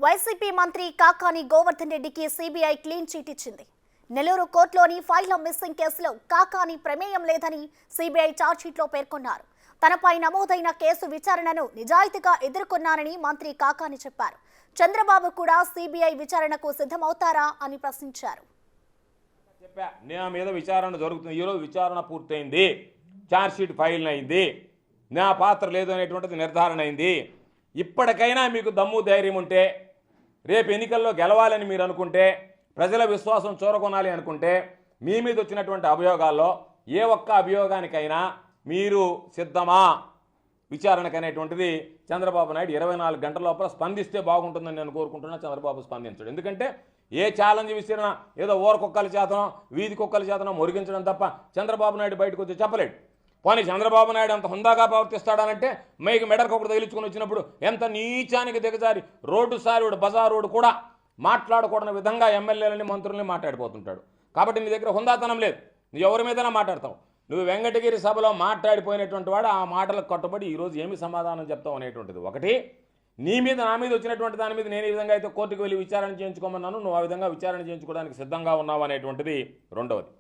YCP మంత్రి కాకాని గోవర్ధన్ రెడ్డికి CBI clean cheat ఇచ్చింది. నెల్లూరు కోర్టులోని ఫైళ్ల మిస్సింగ్ కేసులో కాకాని ప్రమేయం లేదని సీబీఐ ఛార్జ్షీట్లో పేర్కొన్నారు. తనపై నమోదైన కేసు విచారణను నిజాయితీగా ఎదుర్కొన్నానని మంత్రి కాకాని చెప్పారు. చంద్రబాబు కూడా సీబీఐ విచారణకు సిద్ధమవుతారా అని ప్రశ్నించారు. నా మీద విచారణ జరుగుతుంది. ఈరోజు విచారణ పూర్తయింది, ఛార్జ్షీట్ ఫైల్ అయింది, నా పాత్ర లేదు అనేటువంటిది నిర్ధారణ అయింది. ఇప్పటికైనా మీకు దమ్ము ధైర్యం ఉంటే, రేపు ఎన్నికల్లో గెలవాలని మీరు అనుకుంటే, ప్రజల విశ్వాసం చూరగొనాలి అనుకుంటే, మీ మీద వచ్చినటువంటి అభియోగాల్లో ఏ ఒక్క అభియోగానికైనా మీరు సిద్ధమా విచారణకు అనేటువంటిది చంద్రబాబు నాయుడు 24 గంటల లోపల స్పందిస్తే బాగుంటుందని నేను కోరుకుంటున్నా. చంద్రబాబు స్పందించడు. ఎందుకంటే ఏ ఛాలెంజ్ విసిరినా ఏదో ఊరకొక్కల చేతనో వీధి కుక్కల చేతనో మురిగించడం తప్ప చంద్రబాబు నాయుడు బయటకు వచ్చి చెప్పలేడు. పోనీ చంద్రబాబు నాయుడు అంత హుందాగా ప్రవర్తిస్తాడనంటే మైకి మెడకొకటి తగిలించుకుని వచ్చినప్పుడు ఎంత నీచానికి దిగజారి రోడ్డు సారుడు బజారోడు కూడా మాట్లాడకూడని విధంగా ఎమ్మెల్యేలని మంత్రుల్ని మాట్లాడిపోతుంటాడు. కాబట్టి నీ దగ్గర హుందాతనం లేదు, నువ్వు ఎవరి మీదైనా మాట్లాడతావు. నువ్వు వెంకటగిరి సభలో మాట్లాడిపోయినటువంటి వాడు ఆ మాటలకు కట్టుబడి ఈరోజు ఏమి సమాధానం చెప్తావు అనేటువంటిది ఒకటి. నీ మీద నా మీద వచ్చినటువంటి దాని మీద నేను ఈ విధంగా అయితే కోర్టుకు వెళ్ళి విచారణ చేయించుకోమన్నాను, నువ్వు ఆ విధంగా విచారణ చేయించుకోవడానికి సిద్ధంగా ఉన్నావు అనేటువంటిది రెండవది.